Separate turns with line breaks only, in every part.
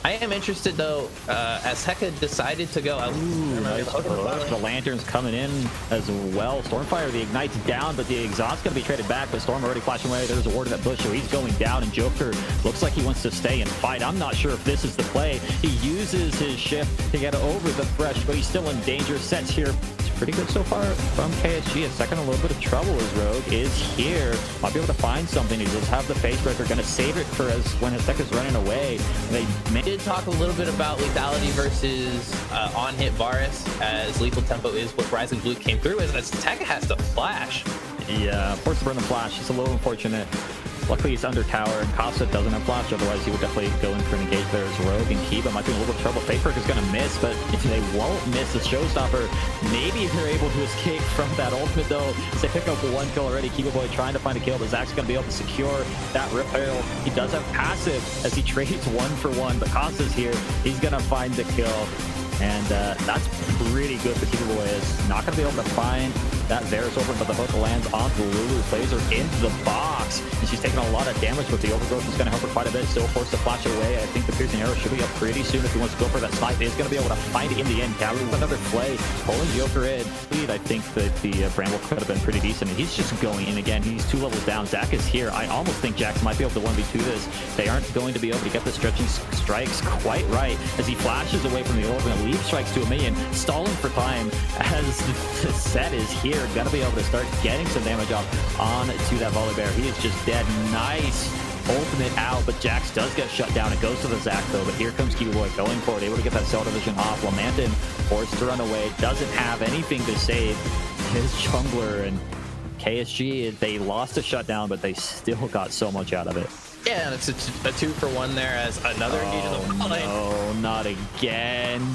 I am interested though, as Heka decided to go.
Nice push. The Lantern's coming in as well. Stormfire, the Ignite's down, but the Exhaust's going to be traded back. But Storm already flashing away. There's a ward in that bush, so he's going down. And Joker looks like he wants to stay and fight. I'm not sure if this is the play. He uses his shift to get over the Thresh, but he's still in danger. Sets here. It's pretty good so far from KSG. A second, a little bit of trouble as Rogue is here. Might be able to find something. He does have the face breaker. Going to save it for as when Heka's running away. They
did talk a little bit about lethality versus on-hit Varus, as lethal tempo is what Rising Blue came through as Tekka has to flash.
Yeah, forced to burn the flash. It's a little unfortunate. Luckily, he's under tower, and Costa doesn't have flash. Otherwise, he would definitely go in for an engage there as Rogue. And Kiba might be in a little bit of trouble. Facework is going to miss, but if they won't miss the showstopper, maybe they're able to escape from that ultimate, though. As they pick up one kill already, Kiba Boy trying to find a kill, but Zach's going to be able to secure that rip barrel. He does have passive as he trades 1-for-1, but Costa's here. He's going to find the kill. And that's pretty good for Kiba Boy. Is not going to be able to find that Varus over, but the hook lands onto Lulu, plays her into the box, and she's taking a lot of damage, but the overgrowth is going to help her quite a bit. Still forced to flash away. I think the piercing arrow should be up pretty soon if he wants to go for that snipe. He's going to be able to find it in the end. Cabri with another play, pulling Joker in. I think that the Bramble could have been pretty decent, and he's just going in again. He's 2 levels down. Zach is here. I almost think Jax might be able to 1v2 this. They aren't going to be able to get the stretching strikes quite right as he flashes away from the ultimate, leap strikes to a minion, stalling for time as the set is here. Gonna be able to start getting some damage off on to that volley bear. He is just dead. Nice ultimate out, but Jax does get shut down. It goes to the Zac though, but here comes Kiba Boy going for it, able to get that cell division off. Lamantin forced to run away, doesn't have anything to save his jungler, and KSG, they lost a shutdown, but they still got so much out of it.
Yeah, and it's a 2-for-1 there as another engage in the volley.
Oh, not again.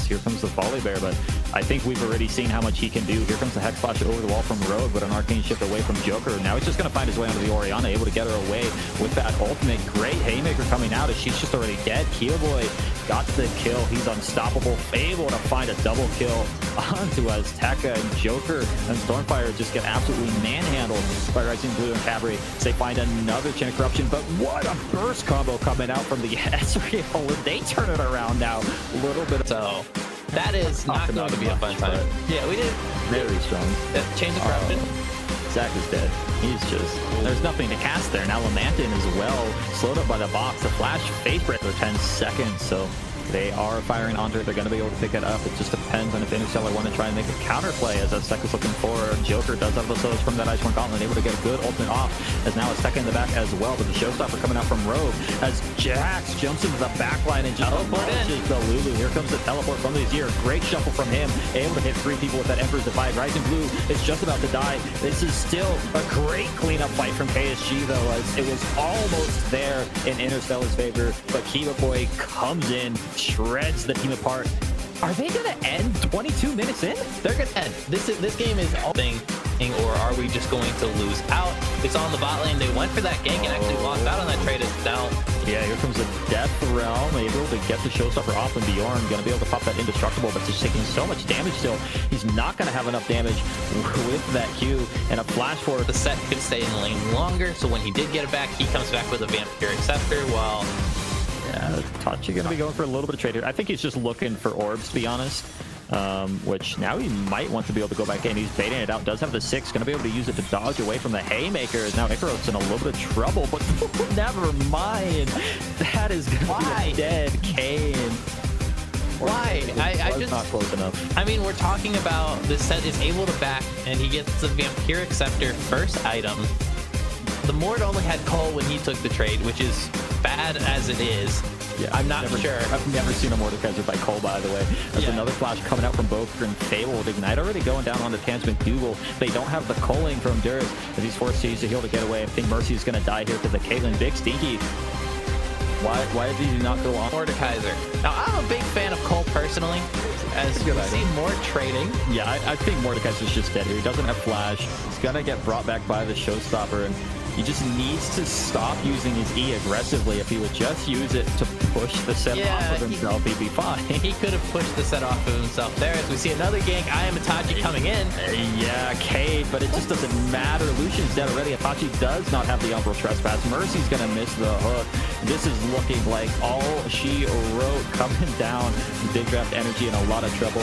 Here comes the volley bear, but I think we've already seen how much he can do. Here comes the Hex Flash over the wall from Rogue, but an arcane shift away from Joker. Now he's just going to find his way onto the Orianna, able to get her away with that ultimate. Great haymaker coming out as she's just already dead. Kiba Boy got the kill. He's unstoppable, able to find a double kill onto Azteca, and Joker and Stormfire just get absolutely manhandled by Rising Blue and Cabri. They find another Chain of Corruption, but what a burst combo coming out from the Ezreal. They turn it around now. A little bit.
So that is not going to be a fun time. Yeah, we did.
Very strong.
Change of corruption.
Zach is dead. He's just, there's nothing to cast there. Now Lamantin as well, slowed up by the box. The flash face break for 10 seconds, so they are firing onto it. They're going to be able to pick it up. It just depends on if Interstellar want to try and make a counterplay, as Azteca's looking for. Joker does have the souls from that Iceborne Gauntlet, able to get a good ultimate off, as now Azteca in the back as well. But the showstopper coming out from Rogue, as Jax jumps into the back line and just launches the Lulu. Here comes the teleport from the Azir. Great shuffle from him, able to hit 3 people with that Emperor's Divide. Rising Blue is just about to die. This is still a great cleanup fight from KSG, though, as it was almost there in Interstellar's favor. But Kiba Boy comes in, shreds the team apart. Are they going to end 22 minutes in?
They're going to end. This game is all thing, or are we just going to lose out? It's on the bot lane. They went for that gank and actually lost out on that trade. Now,
yeah, here comes the Death Realm, able to get the showstopper off, and Bjorn going to be able to pop that indestructible, but just taking so much damage still. He's not going to have enough damage with that Q, and a flash forward.
The set could stay in the lane longer, so when he did get it back, he comes back with a Vampiric Scepter, while
Tachi going to be going for a little bit of trade here. I think he's just looking for orbs, to be honest. Which now he might want to be able to go back in. He's baiting it out. Does have the 6. Going to be able to use it to dodge away from the haymakers. Now Icaros in a little bit of trouble, but never mind. That is going to be dead Kane.
Why? I just
not close enough.
I mean, we're talking about this set is able to back, and he gets the Vampiric Scepter first item. The Mord only had Cole when he took the trade, which is bad as it is.
Yeah,
I'm not sure.
I've never seen a Mordekaiser by Cole, by the way. There's another flash coming out from both, and Fable with Ignite already going down on the Tans McDougal. They don't have the culling from Duras as he's forced to use the heal to get away. I think Mercy is going to die here to the Caitlyn. Big Stinky. Why did he not go on
Mordekaiser? Now, I'm a big fan of Cole personally, as we see more trading.
Yeah, I think Mordekaiser's just dead here. He doesn't have flash. He's going to get brought back by the showstopper, and he just needs to stop using his E aggressively. If he would just use it to push the set off of himself, he'd be fine.
He could have pushed the set off of himself there. As we see another gank, I am Itachi coming in.
Yeah, Cade, but it just doesn't matter. Lucian's dead already. Itachi does not have the Umbral Trespass. Mercy's going to miss the hook. This is looking like all she wrote coming down. Big draft energy in a lot of trouble.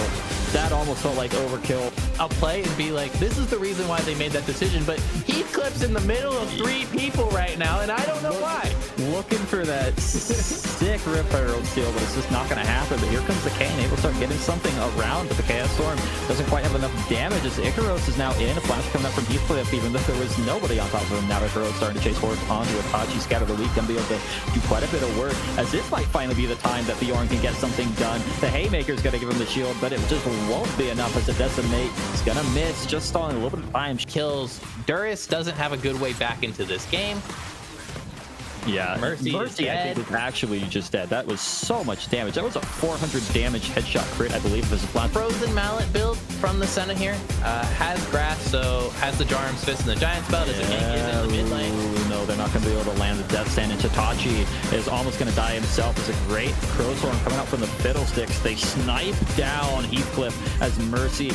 That almost felt like overkill.
I'll play and be like, this is the reason why they made that decision, but Heathcliff's in the middle of 3 people right now, and I don't know why.
Looking for that sick Rip Herald steal, but it's just not going to happen. But here comes the Kane, able to start getting something around, but the Chaos Storm doesn't quite have enough damage as Icaros is now in. A flash coming up from Heathcliff, even though there was nobody on top of him. Now Icaros starting to chase horse onto Itachi, scatter the weak, going to be able to do quite a bit of work, as this might finally be the time that Bjorn can get something done. The Haymaker's going to give him the shield, but it just won't be enough as a Decimate is going to miss just on a little bit of time.
Kills. Duris doesn't have a good way back into this game.
Yeah,
Mercy
I
is dead.
think is actually just dead. That was so much damage. That was a 400 damage headshot crit, I believe, as a flat.
Frozen Mallet build from the Senna here. Has grass, so has the Jarm's Fist and the Giant Spell. Does it make it in the mid lane?
Ooh, no, they're not going to be able to land the Death Stand, and Chitachi is almost going to die himself. It's a great Crowstorm coming out from the Fiddlesticks. They snipe down Heathcliff as Mercy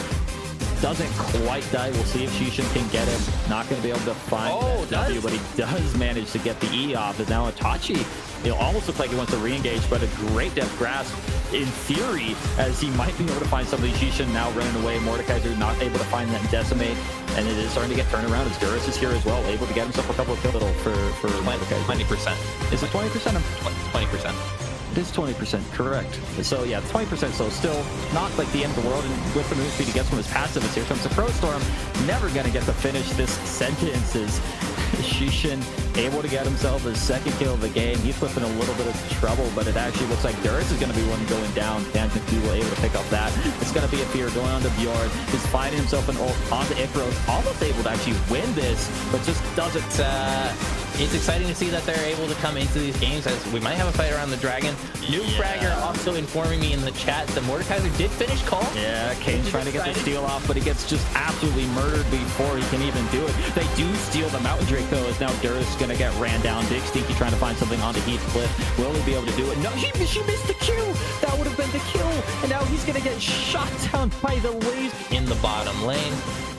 doesn't quite die. We'll see if Shishin can get him. Not going to be able to find that W, but he does manage to get the E off. And now Itachi, it almost looks like he wants to re-engage, but a great Death Grasp in theory, as he might be able to find somebody. Shishin now running away. Mordekaiser not able to find that Decimate, and it is starting to get turned around as Duris is here as well, able to get himself a couple of kills for Mordekaiser.
20%.
Is it 20%?
20%.
It is 20%, correct. So yeah, 20%, so still not like the end of the world. And with the move speed he gets from his passive, as here comes the Crowstorm. Never gonna get to finish this sentence. Is Shishin able to get himself his second kill of the game? Heathcliff in a little bit of trouble, but it actually looks like Duris is gonna be one going down. Tangent will able to pick up that. It's gonna be a fear going on to Bjorn. He's finding himself an ult onto Icaros, almost able to actually win this, but just doesn't.
It's exciting to see that they're able to come into these games, as we might have a fight around the dragon. New Fragger also informing me in the chat that Mordekaiser did finish call.
Yeah, Kane's trying to get the steal off, but he gets just absolutely murdered before he can even do it. They do steal the Mountain Drake, though, as now Duris is going to get ran down. Big Stinky trying to find something onto Heathcliff. Will he be able to do it? No, she missed the kill. That would have been the kill. And now he's going to get shot down by the waves.
In the bottom lane.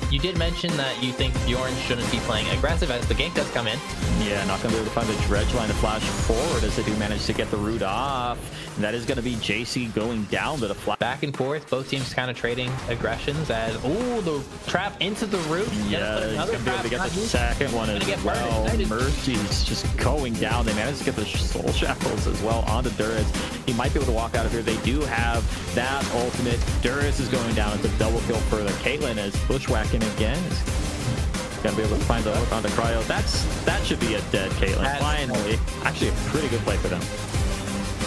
You did mention that you think Bjorn shouldn't be playing aggressive as the gank does come in.
Yeah, not going to be able to find the dredge line to flash forward as they do manage to get the root off. And that is going to be JC going down to the flash.
Back and forth, both teams kind of trading aggressions as, oh, the trap into the root.
Yeah, he's going to be able to get the second one as well. Mercy's just going down. They managed to get the soul shackles as well onto Duris. He might be able to walk out of here. They do have that ultimate. Duris is going down. It's a double kill for the Caitlyn as Bushwhacking again. Gonna be able to find the hook onto Cryo. That should be a dead Caitlyn. Finally, actually a pretty good play for them.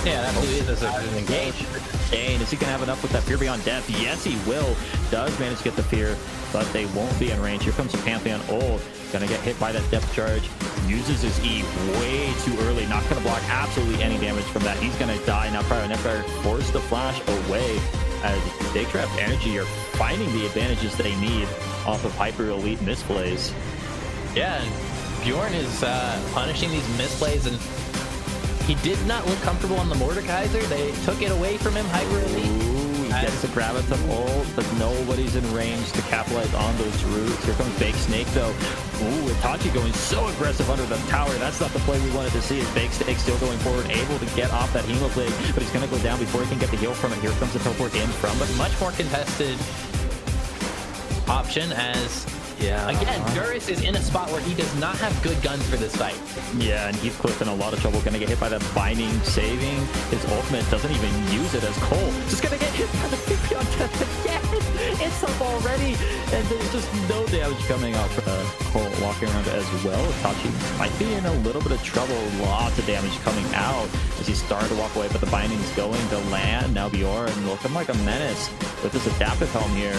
Yeah, that absolutely is as an engage.
Kane, is he gonna have enough with that Fear Beyond Death? Yes, he will. Does manage to get the Fear, but they won't be in range. Here comes the Pantheon ult. Gonna get hit by that depth charge. Uses his E way too early. Not gonna block absolutely any damage from that. He's gonna die. Now Cryo Netfire forced the flash away as Big Trap Energy are finding the advantages they need off of Hyper Elite misplays.
Yeah, and Bjorn is punishing these misplays, and he did not look comfortable on the Mordekaiser. They took it away from him, Hyper Elite.
Ooh, he gets to grab at the ult, but nobody's in range to capitalize on those roots. Here comes Bake Snake, though. Ooh, Itachi going so aggressive under the tower. That's not the play we wanted to see. As Bake Snake still going forward, able to get off that Hemoplague, but he's going to go down before he can get the heal from it. Here comes the teleport in from, but
much more contested option as, again, Duris is in a spot where he does not have good guns for this fight.
Yeah, and Heathcliff in a lot of trouble. Going to get hit by that Binding, saving his ultimate. Doesn't even use it as Cole. Just going to get hit by the Fear Beyond Death again. It's up already, and there's just no damage coming out for Cole walking around as well. Itachi might be in a little bit of trouble. Lots of damage coming out as he started to walk away, but the Binding's going to land. Now Bjorn looking like a menace with this adaptive helm here.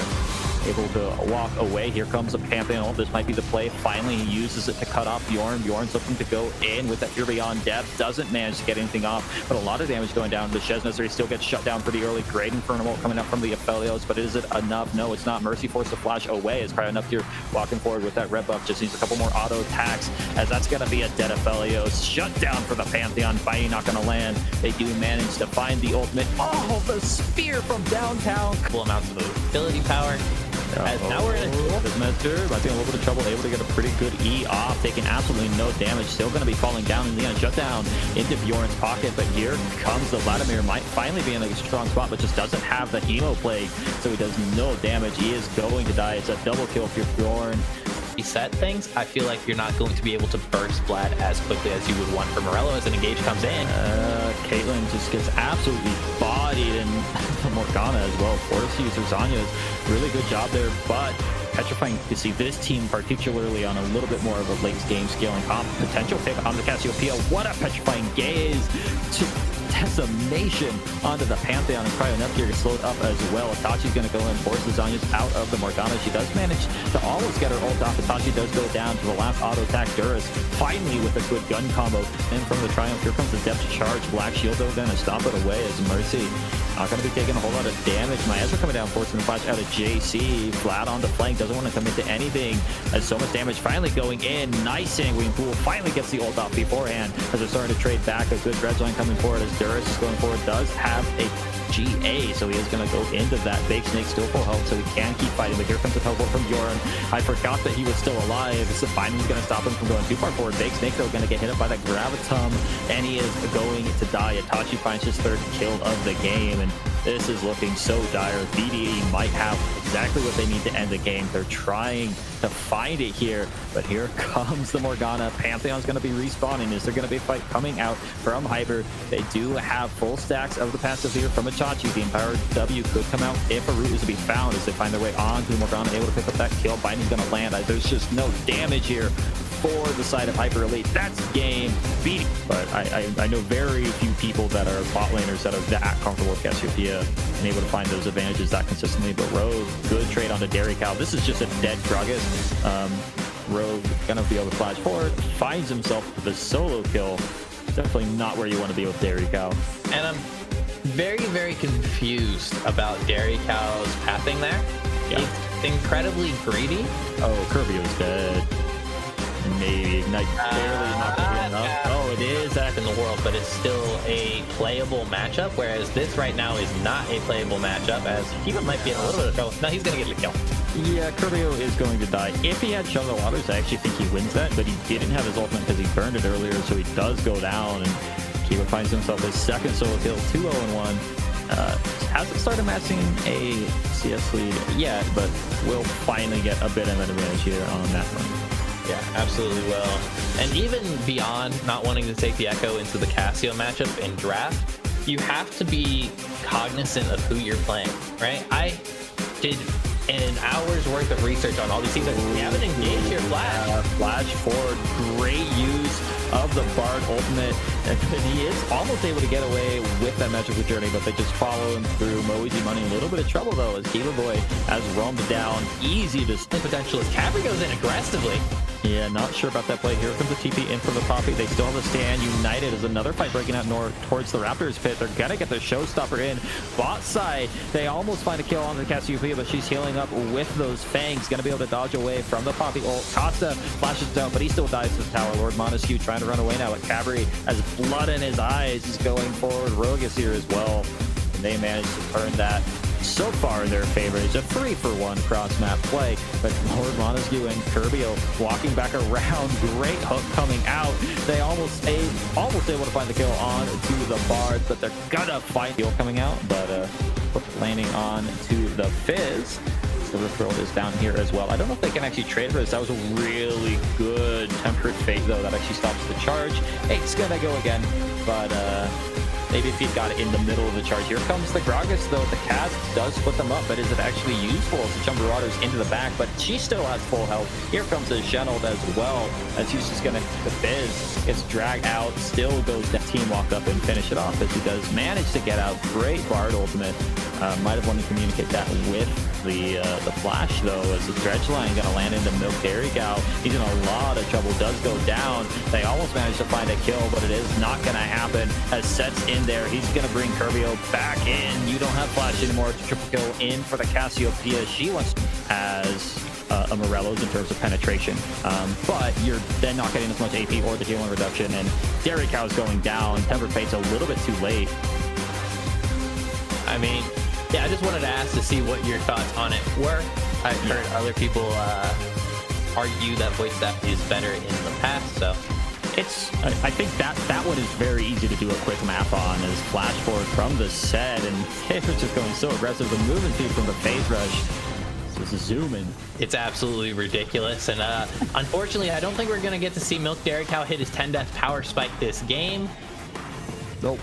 Able to walk away. Here comes a Pantheon ult. This might be the play. Finally, he uses it to cut off Bjorn. Bjorn's looking to go in with that Fear Beyond Depth. Doesn't manage to get anything off, but a lot of damage going down. The Chesnazar still gets shut down pretty early. Great Infernal coming up from the Aphelios, but is it enough? No, it's not. Mercy forced to flash away as Cryo here walking forward with that red buff. Just needs a couple more auto attacks, as that's going to be a dead Aphelios. Shut down for the Pantheon. Fighting not going to land. They do manage to find the ultimate. Oh, the spear from downtown.
Full amounts of ability power. As now we're in a duel.
Mister, I think a little bit of trouble, able to get a pretty good E off, taking absolutely no damage. Still going to be falling down in the end. Shut down into Bjorn's pocket, but here comes the Vladimir. Might finally be in a strong spot, but just doesn't have the Hemo Plague, so he does no damage. He is going to die. It's a double kill for Bjorn.
Reset things, I feel like you're not going to be able to burst Vlad as quickly as you would want for Morello as an engage comes in.
Caitlyn just gets absolutely bodied, and Morgana as well. Force user Zanya's really good job there, but petrifying to see this team, particularly on a little bit more of a late game scaling potential pick on the Cassiopeia. What a petrifying gaze to decimation onto the Pantheon, and Cryonetic gets slowed up as well. Itachi's going to go in, forces Zanya's out of the Morgana. She does manage to almost get her ult off. Itachi does go down to the last auto attack. Duras finally with a good gun combo. And from the Triumph, here comes the depth charge. Black Shield though going to stop it away as Mercy not going to be taking a whole lot of damage. Maestra coming down, forcing the flash out of JC. Flat on the flank, doesn't want to commit to anything. As so much damage finally going in. Nice Sanguine Pool finally gets the ult off beforehand as they're starting to trade back. A good red line coming forward as Duras is going forward. Does have a GA, so he is going to go into that. Big Snake still full health, so he can keep fighting. But here comes the teleport from Bjorn. I forgot that he was still alive. This is finally going to stop him from going too far forward. Big Snake though going to get hit up by the Gravitum, and he is going to die. Itachi finds his third kill of the game, and this is looking so dire. BDE might have exactly what they need to end the game. They're trying to find it here, but here comes the Morgana. Pantheon's going to be respawning. Is there going to be a fight coming out from Hyper? They do have full stacks of the passive here from Itachi. The Empowered W could come out if a route is to be found as they find their way on to Morgana, able to pick up that kill. Binding's going to land. There's just no damage here for the side of Hyper Elite. That's game beating. But I know very few people that are bot laners that are that comfortable with Cassiopeia and able to find those advantages that consistently. But Rogue, good trade onto Dairy Cow. This is just a dead Gragas. Rogue gonna be able to flash forward, finds himself the solo kill. Definitely not where you want to be with Dairy Cow.
And I'm very, very confused about Dairy Cow's pathing there.
Yeah.
It's incredibly greedy.
Oh, Kirby was dead. Maybe not barely not gonna be enough. Oh, it is that
in the world, but it's still a playable matchup, whereas this right now is not a playable matchup, as Kiva might be in a little bit of trouble. No, he's gonna get the kill.
Yeah, Kirby is going to die. If he had Show the Waters, I actually think he wins that, but he didn't have his ultimate because he burned it earlier, so he does go down, and Kiva finds himself his second solo kill, 2-0-1. Hasn't started matching a CS lead yet, but will finally get a bit of an advantage here on that one.
Yeah, absolutely will. And even beyond not wanting to take the Echo into the Cassio matchup in draft, you have to be cognizant of who you're playing, right? I did an hour's worth of research on all these things. Like, we haven't engaged your Flash.
Flash forward, great use of the Bard ultimate. And he is almost able to get away with that magical journey, but they just follow him through. Moeasy Money, a little bit of trouble though, as Kiva Boy has roamed down. Easy to potential as
Cabri goes in aggressively.
Yeah, not sure about that play. Here comes the TP in for the Poppy. They still have a stand. United is another fight breaking out north towards the Raptors pit. They're gonna get the showstopper in. Bot side, they almost find a kill on the Cassiopeia, but she's healing up with those fangs. Gonna be able to dodge away from the Poppy ult. Costa flashes down, but he still dies to the tower. Lord Montesquieu trying to run away now at Cabri has blood in his eyes. He's going forward. Rogue is here as well, and they managed to turn that so far in their favor. It's a 3-for-1 cross-map play, but Lord Montesquieu and Kirby walking back around. Great hook coming out. They almost able to find the kill on to the Bard, but they're gonna find the kill coming out, but landing on to the Fizz. The Riftworld is down here as well. I don't know if they can actually trade for this. That was a really good Temperate Fate, though. That actually stops the charge. It's gonna go again, but maybe if he got it in the middle of the charge. Here comes the Gragas, though. The cast does split them up, but is it actually useful as the jump Marauders into the back? But she still has full health. Here comes the Genold as well, as he's just gonna, the Fizz gets dragged out, still goes down. Team walk up and finish it off as he does manage to get out. Great Bard ultimate. Might have wanted to communicate that with the Flash, though, as the Dredge line gonna land into Milk Dairy Cow. He's in a lot of trouble, does go down. They almost managed to find a kill, but it is not gonna happen as Set's in there. He's gonna bring Kirbio back in. You don't have Flash anymore to triple kill in for the Cassiopeia. She wants as a Morello's in terms of penetration, but you're then not getting as much AP or the healing reduction, and Dairy Cow's going down. Tempered Fate's a little bit too late.
I mean, yeah, I just wanted to ask to see what your thoughts on it were. I've heard other people argue that voice staff is better in the past, so
I think that one is very easy to do a quick math on, is flash forward from the set, and it was just going so aggressive. The movement speed from the phase rush, just zooming.
It's absolutely ridiculous, and unfortunately, I don't think we're gonna get to see Milk Dairy Cow hit his 10 death power spike this game.
Nope.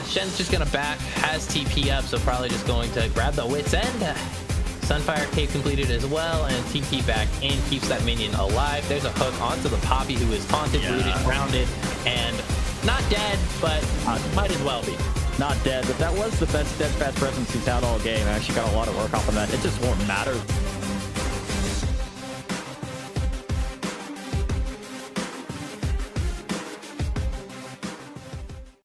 Shen's just gonna back, has TP up, so probably just going to grab the Wit's End. Sunfire Cape completed as well, and TP back in, keeps that minion alive. There's a hook onto the Poppy, who is taunted, rooted, grounded, and not dead, but might as well be.
Not dead, but that was the best steadfast presence he's had all game. Actually got a lot of work off of that. It just won't matter